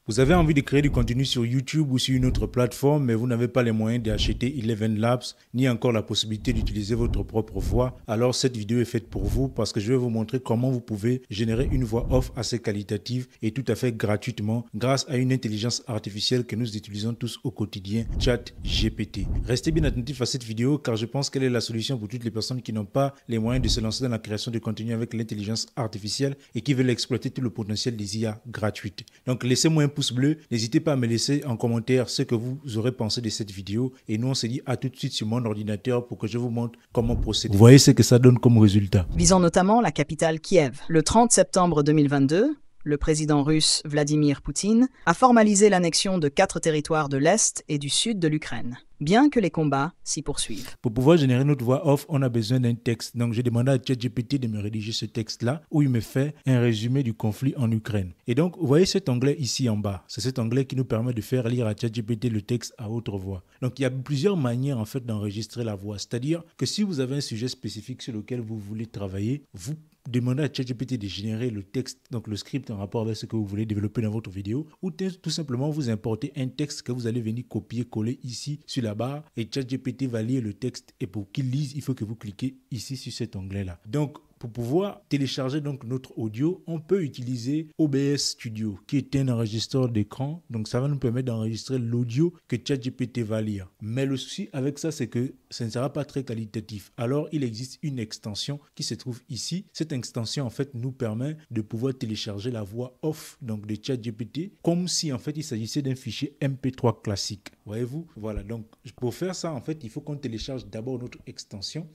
Vous avez envie de créer du contenu sur YouTube ou sur une autre plateforme, mais vous n'avez pas les moyens d'acheter Eleven Labs, ni encore la possibilité d'utiliser votre propre voix. Alors cette vidéo est faite pour vous parce que je vais vous montrer comment vous pouvez générer une voix off assez qualitative et tout à fait gratuitement grâce à une intelligence artificielle que nous utilisons tous au quotidien, ChatGPT. Restez bien attentifs à cette vidéo car je pense qu'elle est la solution pour toutes les personnes qui n'ont pas les moyens de se lancer dans la création de contenu avec l'intelligence artificielle et qui veulent exploiter tout le potentiel des IA gratuites. Donc laissez-moi un pouce bleu, n'hésitez pas à me laisser en commentaire ce que vous aurez pensé de cette vidéo et nous on se dit à tout de suite sur mon ordinateur pour que je vous montre comment procéder. Vous voyez ce que ça donne comme résultat. Visant notamment la capitale Kiev. Le 30 septembre 2022, le président russe Vladimir Poutine a formalisé l'annexion de 4 territoires de l'Est et du Sud de l'Ukraine, bien que les combats s'y poursuivent. Pour pouvoir générer notre voix off, on a besoin d'un texte. Donc j'ai demandé à ChatGPT de me rédiger ce texte-là où il me fait un résumé du conflit en Ukraine. Et donc vous voyez cet onglet ici en bas. C'est cet onglet qui nous permet de faire lire à ChatGPT le texte à haute voix. Donc il y a plusieurs manières en fait d'enregistrer la voix. C'est-à-dire que si vous avez un sujet spécifique sur lequel vous voulez travailler, vous demandez à ChatGPT de générer le texte, donc le script en rapport avec ce que vous voulez développer dans votre vidéo, ou tout simplement vous importez un texte que vous allez venir copier-coller ici sur la barre et ChatGPT va lire le texte et pour qu'il lise, il faut que vous cliquez ici sur cet onglet-là. Donc, pour pouvoir télécharger donc notre audio, on peut utiliser OBS Studio, qui est un enregistreur d'écran. Donc, ça va nous permettre d'enregistrer l'audio que ChatGPT va lire. Mais le souci avec ça, c'est que ça ne sera pas très qualitatif. Alors, il existe une extension qui se trouve ici. Cette extension, en fait, nous permet de pouvoir télécharger la voix off donc de ChatGPT, comme si, en fait, il s'agissait d'un fichier MP3 classique. Voyez-vous? Voilà. Donc, pour faire ça, en fait, il faut qu'on télécharge d'abord notre extension.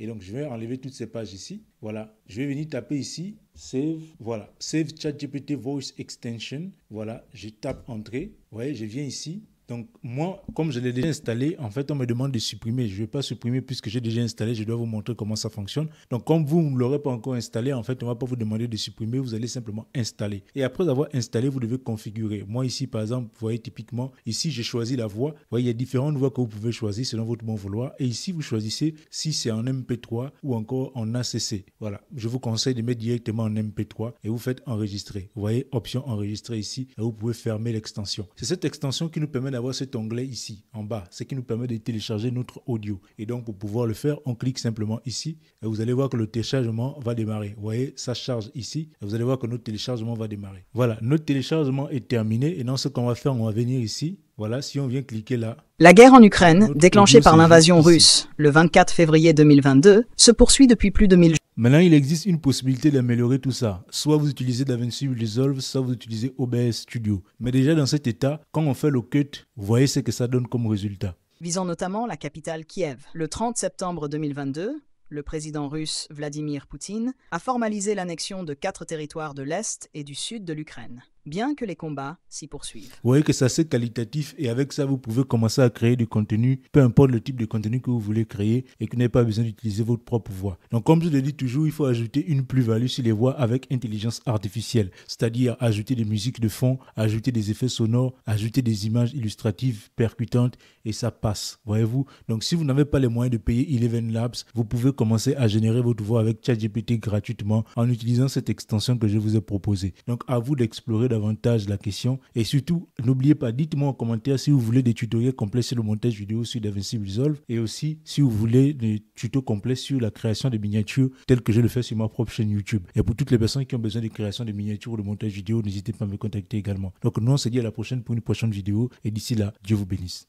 Et donc, je vais enlever toutes ces pages ici. Voilà. Je vais venir taper ici, save. Voilà. Save ChatGPT Voice Extension. Voilà. Je tape Entrée. Vous voyez, je viens ici. Donc, moi, comme je l'ai déjà installé, en fait, on me demande de supprimer. Je ne vais pas supprimer puisque j'ai déjà installé. Je dois vous montrer comment ça fonctionne. Donc, comme vous ne l'aurez pas encore installé, en fait, on ne va pas vous demander de supprimer. Vous allez simplement installer. Et après avoir installé, vous devez configurer. Moi, ici, par exemple, vous voyez typiquement, ici, j'ai choisi la voix. Vous voyez, il y a différentes voix que vous pouvez choisir selon votre bon vouloir. Et ici, vous choisissez si c'est en MP3 ou encore en ACC. Voilà. Je vous conseille de mettre directement en MP3 et vous faites enregistrer. Vous voyez, option enregistrer ici. Et vous pouvez fermer l'extension. C'est cette extension qui nous permet d'avoir cet onglet ici en bas, ce qui nous permet de télécharger notre audio. Et donc pour pouvoir le faire, on clique simplement ici et vous allez voir que le téléchargement va démarrer. Vous voyez, ça charge ici et vous allez voir que notre téléchargement va démarrer. Voilà, notre téléchargement est terminé et dans ce qu'on va faire, on va venir ici. Voilà, si on vient cliquer là. La guerre en Ukraine, déclenchée par l'invasion russe le 24 février 2022, se poursuit depuis plus de 1000 jours. Maintenant, il existe une possibilité d'améliorer tout ça. Soit vous utilisez DaVinci Resolve, soit vous utilisez OBS Studio. Mais déjà dans cet état, quand on fait le cut, vous voyez ce que ça donne comme résultat. Visant notamment la capitale Kiev. Le 30 septembre 2022, le président russe Vladimir Poutine a formalisé l'annexion de 4 territoires de l'Est et du Sud de l'Ukraine, bien que les combats s'y poursuivent. Vous voyez que c'est assez qualitatif et avec ça, vous pouvez commencer à créer du contenu, peu importe le type de contenu que vous voulez créer et que vous n'avez pas besoin d'utiliser votre propre voix. Donc, comme je le dis toujours, il faut ajouter une plus-value sur les voix avec intelligence artificielle, c'est-à-dire ajouter des musiques de fond, ajouter des effets sonores, ajouter des images illustratives percutantes et ça passe, voyez-vous. Donc, si vous n'avez pas les moyens de payer Eleven Labs, vous pouvez commencer à générer votre voix avec ChatGPT gratuitement en utilisant cette extension que je vous ai proposée. Donc, à vous d'explorer davantage la question et surtout, n'oubliez pas, dites-moi en commentaire si vous voulez des tutoriels complets sur le montage vidéo sur DaVinci Resolve et aussi si vous voulez des tutos complets sur la création de miniatures tel que je le fais sur ma propre chaîne YouTube. Et pour toutes les personnes qui ont besoin de création de miniatures ou de montage vidéo, n'hésitez pas à me contacter également. Donc, nous, on se dit à la prochaine pour une prochaine vidéo et d'ici là, Dieu vous bénisse.